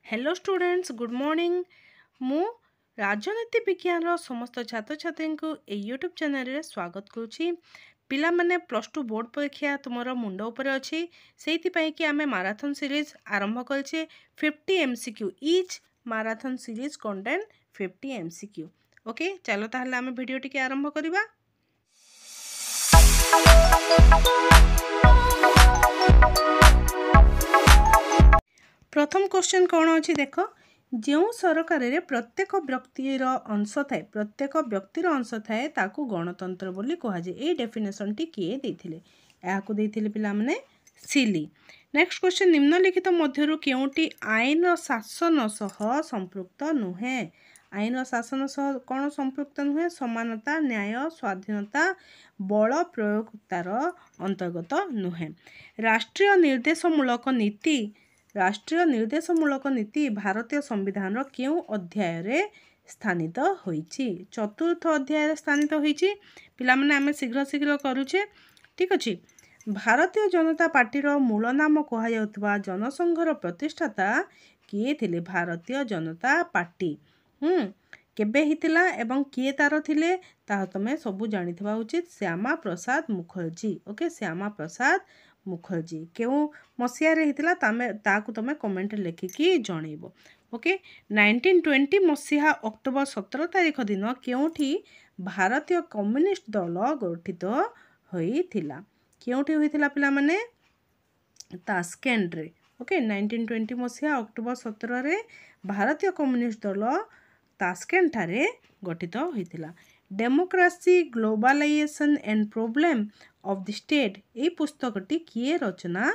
Hello students good morning मु राजनीति विज्ञान समस्त छात्र छात्री को यूट्यूब चैनल रे स्वागत करुच्ची। पिला माने प्लस टू बोर्ड परीक्षा तुमर मुंड उपर अच्छी से कि आम माराथन सीरीज आरंभ करे 50 MCQ etch marathon series contain 50 MCQ। Okay चलो ताहले आम वीडियो टी आरंभ करवा। प्रथम क्वेश्चन कौन अच्छी देख जो सरकार रे प्रत्येक व्यक्तिर अंश थाए ताकू गणतंत्र बोली कहुए। ये डेफिनेशन टी किए देथिले याकू देथिले पिला माने सिली। नेक्स्ट क्वेश्चन निम्नलिखित मध्यरु केउटी आईन शासन सह संपृक्त नुहे। आईन शासन सह कौन संपृक्त नुहे? समानता न्याय स्वाधीनता बल प्रयोगतार अंतर्गत नुहे। राष्ट्रीय निर्देशमूलक नीति भारतीय संविधान क्यों अध्याय रे स्थानित होईची? चतुर्थ अध्याय स्थानित होईची। पिला माने आमे शीघ्र शीघ्र करूचे ठीक अछि। भारतीय जनता पार्टी रो मूल नाम कहा जाउतबा जनसंघर प्रतिष्ठाता किए थिले? भारतीय जनता पार्टी केबे हितिला एवं किए तार थिले ता तमे सबु जानिथबा उचित। श्यामा प्रसाद मुखर्जी। ओके श्यामा प्रसाद मुखर्जी केउ मसीहा रे हितिला ताकू तमे कमेंट लिखिकी जणैबो। ओके 1920 मसीहा अक्टोबर 17 तारिख दिन केउठी भारतीय कम्युनिस्ट दल गठित होइथिला? केउठी होइथिला पिला माने? तास्केंट रे। ओके 1920 मसीहा अक्टोबर 17 रे भारतीय कम्युनिस्ट दल तास्केंट ठारे गठित होइथिला। Democracy globalisation and problem of the state ए पुस्तकटी किए रचना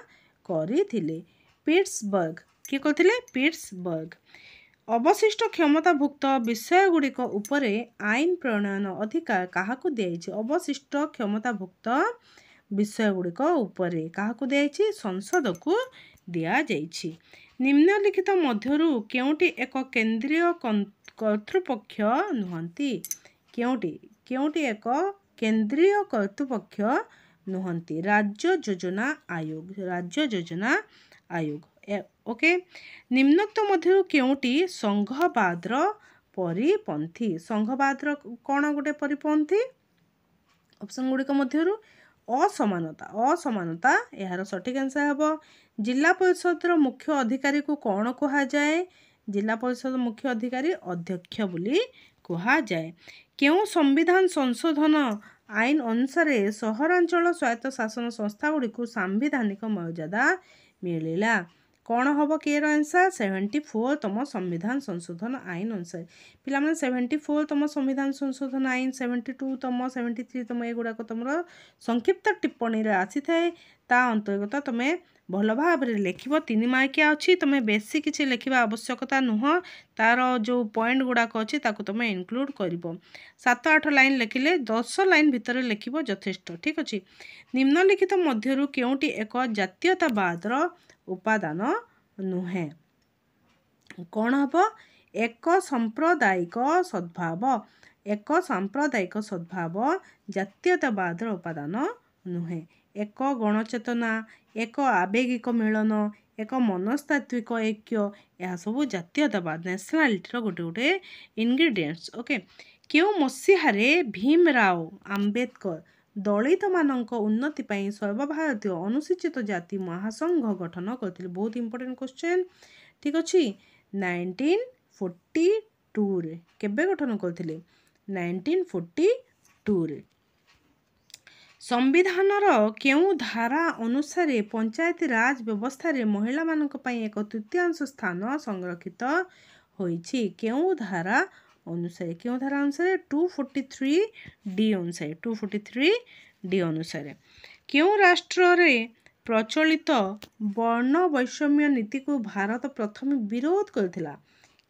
करिथिले? पिट्सबर्ग। किए करथिले? पिट्सबर्ग। अवशिष्ट क्षमताभुक्त विषय गुड़िक उपरे आईन प्रणयन अधिकार काहाकू दियाइछि? अवशिष्ट क्षमताभुक्त विषय गुड़िक उपरे काहाकू दियाइछि? संसद को दिया जाइछि। निम्नलिखित मध्यरु केउटी एक केंद्रीय कर्तृपक्ष नुहंती? केउटी एक केंद्रीय कर्तृपक्ष नुहंती? राज्य योजना आयोग। ओके निम्नोक्त मध्यरु केउटी संघवादर परिपंथी? संघवादर कौन गोटे परिपंथी? ऑप्शन गुड़िक मध्यरु असमानता यार सठिक आंसर हेबो। जिला परिषद मुख्य अधिकारी को कौन कहा जाए? जिला परिषद मुख्य अधिकारी अध्यक्ष बोली कहा जाए। केउ संविधान संशोधन आईन अनुसार सहरांचल स्वायत्त शासन संस्था गुड़िक सांविधानिक मर्यादा मिलिला? कौन हम के आंसर? 74तम संविधान संशोधन आईन अनुसार। पिला माने 74तम संविधान संशोधन आईन 72तम 73तम एगुड़ाक तुम संक्षिप्त टिप्पणी रे आसी थाए ता अंतर्गत तुमे भल भाव लिखिब। 3 मार्किया अच्छी तुमे बेसी किसी लिखा आवश्यकता नुह तार जो पॉइंट गुड़ाक अच्छी ताकू तुमे इनक्लूड करिबो। 7-8 लाइन लिखिले 10 लाइन भितर लिखिब यथेष्ट ठीक अछि। निम्नलिखित मध्यरु केउटी एक जातीयतावादर उपादान नुहे? कौन हम? एक सांप्रदायिक सद्भाव जातीयतावादर उपादान नुहे। एक गणचेतना एक आवेगिक मिलन एक मनस्तात्विक ऐक्य यह सब जातीयतावाद नेशनालिटी गोटे गोटे इनग्रेडिएंट्स। ओके केउ मसीहारे भीमराव आंबेडकर दलित मानक उन्नति पाई सर्वभारतीय अनुसूचित जाति महासंघ गठन करथिले? बहुत इंपोर्टेंट क्वेश्चन ठीक अछि। 1942 रे केबे गठन करथिले? 1942 रे। संविधानर केउ धारा अनुसार पंचायती राज व्यवस्था रे महिला मानक पाई एक तृतीयांश स्थान संरक्षित होइछि? केउ धारा अनुसार? 243 डी अनुसार 243 डी अनुसार। केउ राष्ट्र रे प्रचलित वर्ण वैषम्य नीति को भारत प्रथम विरोध करथिला?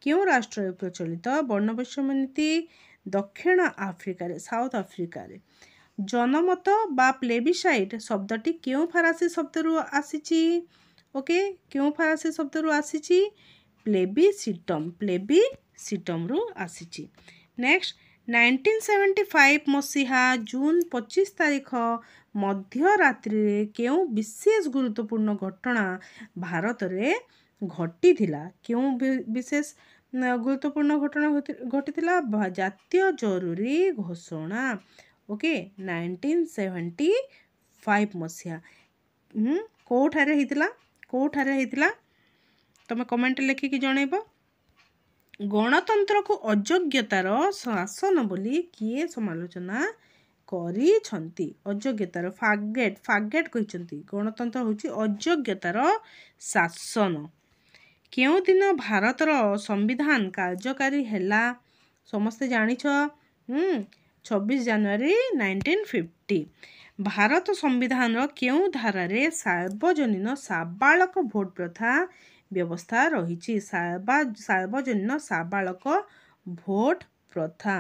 केउ राष्ट्र रे प्रचलित वर्ण वैषम्य नीति? दक्षिण आफ्रिका रे साउथ आफ्रिका रे। जनमत बा प्लेबिसाइट शब्दटी केउ फरासी शब्द रु आसीची? ओके केउ फरासी शब्द रु आसीची? प्लेबिसिटम रु आसीची। नेक्स्ट 1975 मसीहा जून 25 तारिख मध्य रात्रि केउ विशेष गुरुत्वपूर्ण घटना भारत रे घटिथिला केउं विशेष गुरुत्वपूर्ण घटना घटिथिला जातीय जरूरी घोषणा ओके 1975 मसीहा कोठारे हेतिला तमे कमेंट लिखिकी जनइब गणतंत्र को अयोग्यतार शासन बोली किए समालोचना करिछंती अयोग्यतार फागेट कहिछंती गणतंत्र होची अयोग्यतार शासन केउ दिन भारतर संविधान कार्यकारी हैला समस्ते जानिछ 26 जनवरी 1950 भारत संविधान केउ धारारे सार्वजनीन साबालक भोट प्रथा व्यवस्था रही सार्वजनीन साबालक भोट प्रथा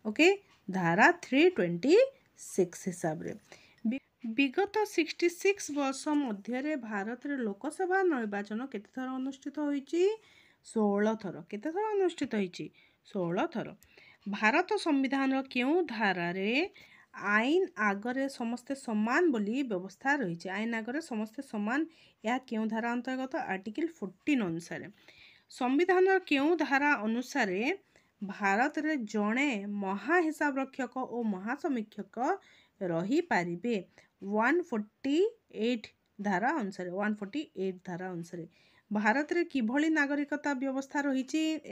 ओके धारा 326 हिसाब रे विगत 66 वर्ष मध्य भारत रे लोकसभा निर्वाचन केते थर अनुष्ठित होईची 16 थर केते थर अनुष्ठित होईची 16 थर भारत संविधान केउ धारा रे आईन आगरे समस्ते समान बोली व्यवस्था रही आईन आगरे समस्ते समान या केउ धारा अंतर्गत आर्टिकल 14 अनुसार संविधान केउ धारा अनुसार भारत रे जणे महाहिसाब रक्षक और महासमीक्षक रही पारिबे 148 धारा अनुसार भारत रे किभली नागरिकता व्यवस्था रही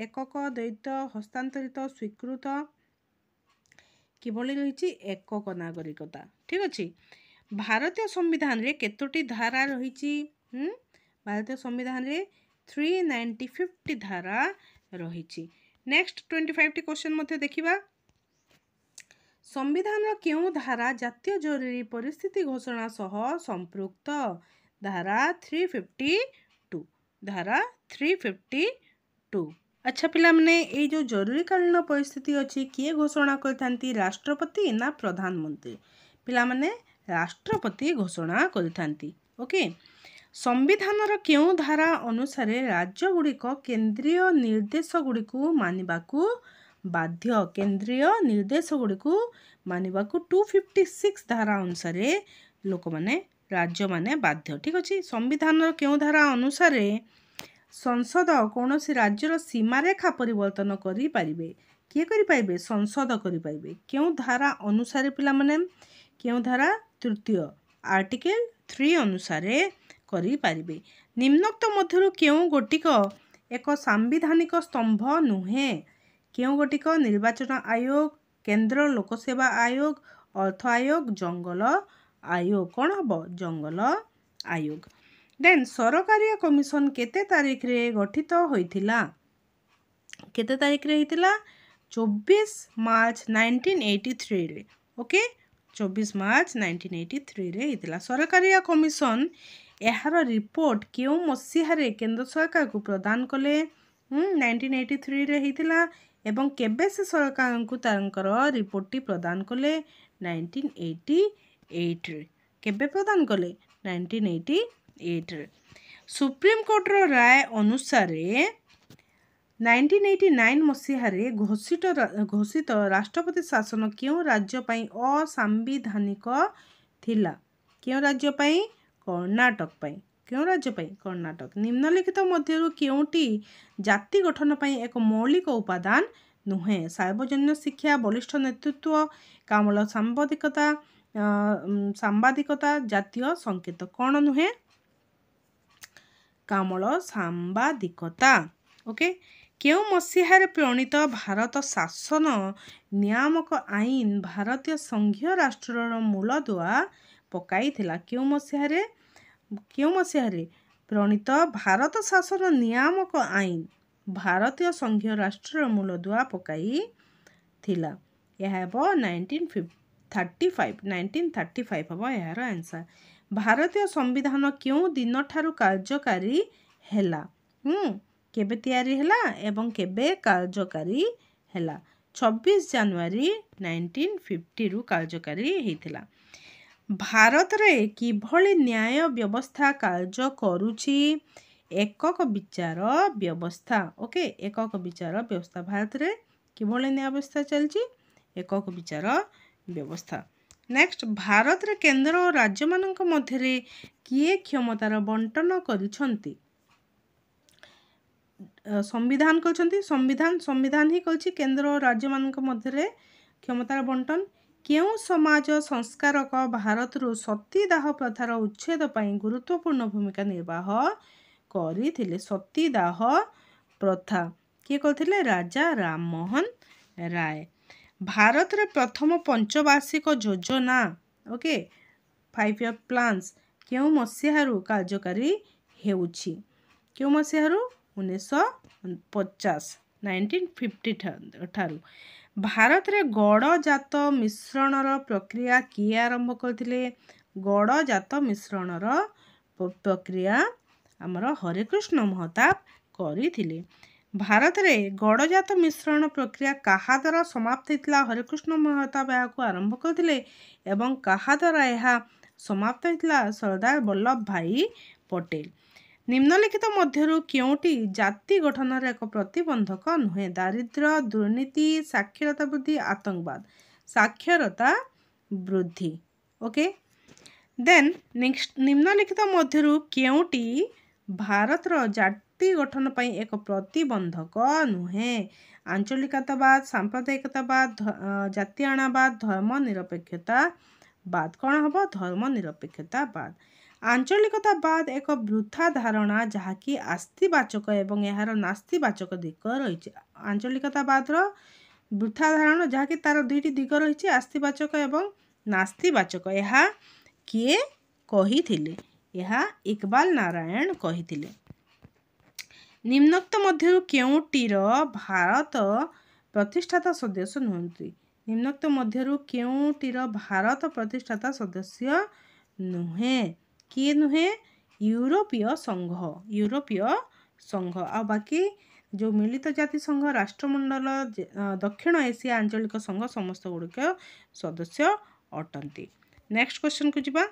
एकक द्वैत हस्तांतरित स्वीकृत किभली रही एकक नागरिकता ठीक अच्छे भारतीय संविधान रे केतोटी धारा रही भारतीय संविधान रे 395 धारा रही नेक्स्ट 25 क्वेश्चन मध्य देखिबा संविधान केउ धारा जातीय जरूरी परिस्थिति घोषणा सह संपृक्त धारा 352 अच्छा पिला माने ए जो जरूरीकालीन परिस्थिति अच्छी किए घोषणा करथांती राष्ट्रपति ना प्रधानमंत्री पिला माने राष्ट्रपति घोषणा करथांती ओके संविधानर केउ धारा अनुसार राज्य गुड़िक केंद्रीय निर्देश गुड़िकु मानिबाकू बाध्य केंद्रीय निर्देश गुड़िकु मानिबाकू 256 धारा अनुसार लोक माने राज्य माने बाध्य ठीक अच्छे संविधानर केउ धारा अनुसार संसद कौन सी राज्यर सीमारेखा परिवर्तन करि पारिबे किए करि पाइबे संसद करि पाइबे केउ धारा अनुसार पिला माने केउ धारा तृतीय आर्टिकल 3 अनुसार करि पारिबे निम्नोक्त मध्यरु केउ गोटिक एक सांविधानिक स्तंभ नुहे केउ गोटिक निर्वाचन आयोग केंद्र लोकसेवा आयोग अर्थ आयोग जंगल आयोग कौन हबो जंगल आयोग देन सरकारी कमिशन केते तारीख रे गठित होइथिला केते तारीख रे हितिला 24 मार्च 1983 रे ओके 24 मार्च 1983 रे हितिला सरकारी कमिशन एहार रिपोर्ट केउ मसीहा रे केंद्र सरकार को प्रदान कले 1983 रे हितिला एवं केबे से सरकार को तांकर रिपोर्ट टी प्रदान कले 1988 रे केबे प्रदान कले 1988 रे सुप्रीम कोर्ट रो राय अनुसार 1989 मसीहा रे घोषित राष्ट्रपति शासन केउ राज्य पई असंवैधानिक थिला केउ राज्य पई कर्नाटक पई केउ राज्य पई कर्नाटक निम्नलिखित मध्यरु केउटी जाति गठन पई एक मौलिक उपादान नुहे सार्वजनिक शिक्षा बलिष्ठ नेतृत्व कामल सांबादिकता जातीय संकेत कौन नुहे कामल सांबादिकता ओके केउ मसीहार प्रणीत भारत शासन नियामक आईन भारतीय संघीय राष्ट्रर मूलदुआ पकाइथिला केउ मसीहारे प्रणीत भारत शासन नियामक आईन भारतीय संघीय राष्ट्रर मूलदुआ पकाई थिला यह हेबो 1935 हबो यार आंसर भारतीय संविधान केउ दिन ठारू कार्यकारी हैला केबे तैयारी हैला एवं केबे कार्यकारी हैला 26 जनवरी 1950 रु कार्यकारी हेतिला भारत रे किभली न्याय व्यवस्था कार्य करूची एकक विचार व्यवस्था ओके एकक विचार व्यवस्था भारत रे किभली न्याय व्यवस्था चलची एकक विचार व्यवस्था नेक्स्ट भारत रे केंद्र और राज्य मानक मध्य किए क्षमतार बंटन करिसंती संविधान कहते संविधान संविधान ही कहछि केंद्र और राज्य मान मध्य क्षमतार बंटन केउ समाज संस्कारक भारत रु सतीदाह प्रथार उच्छेद पर गुरुत्वपूर्ण भूमिका निर्वाह करथिले। सतीदाह प्रथा किए करथिले राजा राममोहन राय। भारत रे प्रथम पंचवार्षिक योजना ओके 5 ईयर प्लान्स केउ मसीहारू कार्यकारी हेउछि केउ मसीहारू 1950 1950 ठारू। भारत रे गड़जात मिश्रणर प्रक्रिया किए आरंभ करथिले? गड़जात मिश्रणर प्रक्रिया आमर हरिकृष्ण महताब करथिले। भारत रे गड़जात मिश्रण प्रक्रिया कहा द्वारा समाप्त होता? हरिकृष्ण महताब यहाँ आरंभ करथिले एवं कहा द्वारा यह समाप्त होता? सरदार वल्लभ भाई पटेल। निम्नलिखित मध्यरु केउटी जाति गठन एक प्रतिबंधक नुहे? दारिद्र्य, दुर्नीति, साक्षरता वृद्धि, आतंकवाद। साक्षरता वृद्धि। ओके देन नेक्स्ट निम्नलिखित मध्यरु केउटी भारतर जाति गठन पर एक प्रतिबंधक नुहे? आंचलिकतावाद, सांप्रदायिकतावाद, जातीयतावाद, धर्मनिरपेक्षतावाद। कौन हम? धर्मनिरपेक्षतावाद। आंचलिकतावाद एक वृथा धारणा जहाँकि आस्तिवाचक एवं यार नास्तिवाचक दिग रही। आंचलिकतावाद वृथा धारणा जहाँकि तार दुईटी दिग रही, आस्तिवाचक एवं नास्तिवाचक। यह किए कहिथिले? यह इकबाल नारायण कहिथिले। निम्नोक्त मध्यरु केउटीर भारत प्रतिष्ठाता सदस्य नुहंती? निम्नोक्त मध्यरु केउटीर भारत प्रतिष्ठाता सदस्य नुहे? किए नुहे? यूरोपीय संघ। यूरोपीय संघ आ बाकी जो मिलित जाति संघ, राष्ट्रमंडल, दक्षिण एशिया आंचलिक संघ समस्त गुड़िक सदस्य अटंती। नेक्स्ट क्वेश्चन को जिबा।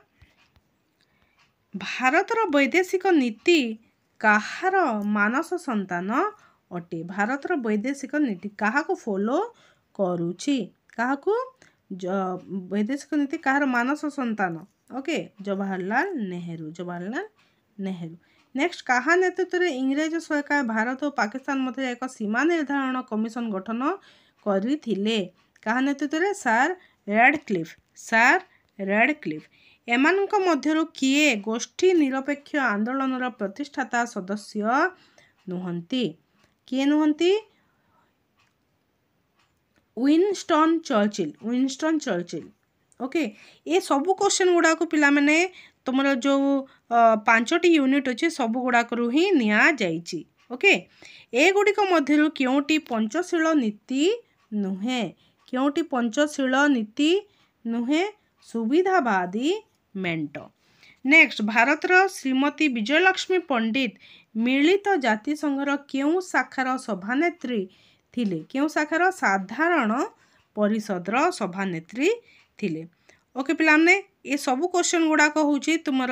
भारतर वैदेशिक नीति कहार मानस संतान अटे? भारतर वैदेशिक नीति कहा को फॉलो करूची? कहा को वैदेशिक नीति कहार मानस संतान? ओके जवाहरलाल नेहरू। जवाहरलाल नेहरू। नेक्स्ट कहा नेतृत्व में इंग्रेज सरकार भारत और पाकिस्तान मध्य एक सीमा निर्धारण कमिशन गठन करथिले? कहा नेतृत्व में? Sir Radcliffe. Sir Radcliffe. एमानक मध्यरु किए गोष्ठी निरपेक्ष आंदोलन प्रतिष्ठाता सदस्य नुहंती? किए नुहंती? Winston Churchill. Winston Churchill. Okay ये सबू क्वेश्चन गुड़ा को पिला माने तुमर जो 5टी यूनिट अच्छे सबू गुड़ाक ही निया जाइछि। ओके ए गुड़िक मध्यरु केउटी पंचशील नीति नुहे? केउटी पंचशील नीति नुहे? सुविधावादी मेंट। नेक्स्ट भारतर श्रीमती विजयलक्ष्मी पंडित मिलित जाति संघर केउ शाखार सभानेत्री थिले? केउ शाखार? साधारण परिषदर सभानेत्री थिले। ओके पिला ने ये सब क्वेश्चन गुड़ाक होची तुमर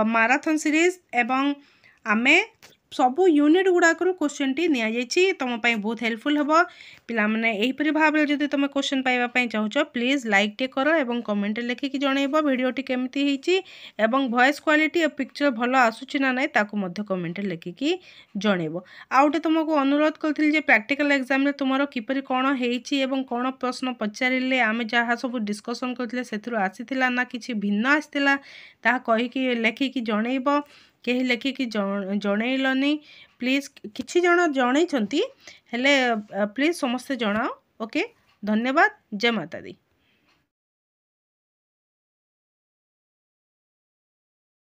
माराथन सीरीज एवं आमे सबू यूनिट गुड़ाक क्वेश्चन टी निया जाइछि तुम पई बहुत हेल्पफुल हबो। पिला माने एही परि भाबरे जदि तुम क्वेश्चन पाइबा पई चाहूछ प्लीज लाइक टे करो एवं कमेंट लिखि कि जणैबो वीडियो टी केमती हिची एवं वॉइस क्वालिटी और पिक्चर भलो आसुछि ना नै ताकू मध्य कमेंट लिखि कि जणैबो। आउटे तुमको अनुरोध करथिल जे प्रैक्टिकल एग्जाम रे तुमरो किपरि कोन हेइछि एवं कोन प्रश्न पचारिले आमे जहा सब डिस्कशन करथिले सेथुर आसीथिला ना किछि भिन्न आसीथिला ता कहि कि लिखि कि जणैबो। केही लेखिकी जनइलनी प्लीज किछि जण जनइछंती हेले प्लीज समस्त जणाओ। ओके धन्यवाद। जय माता दी।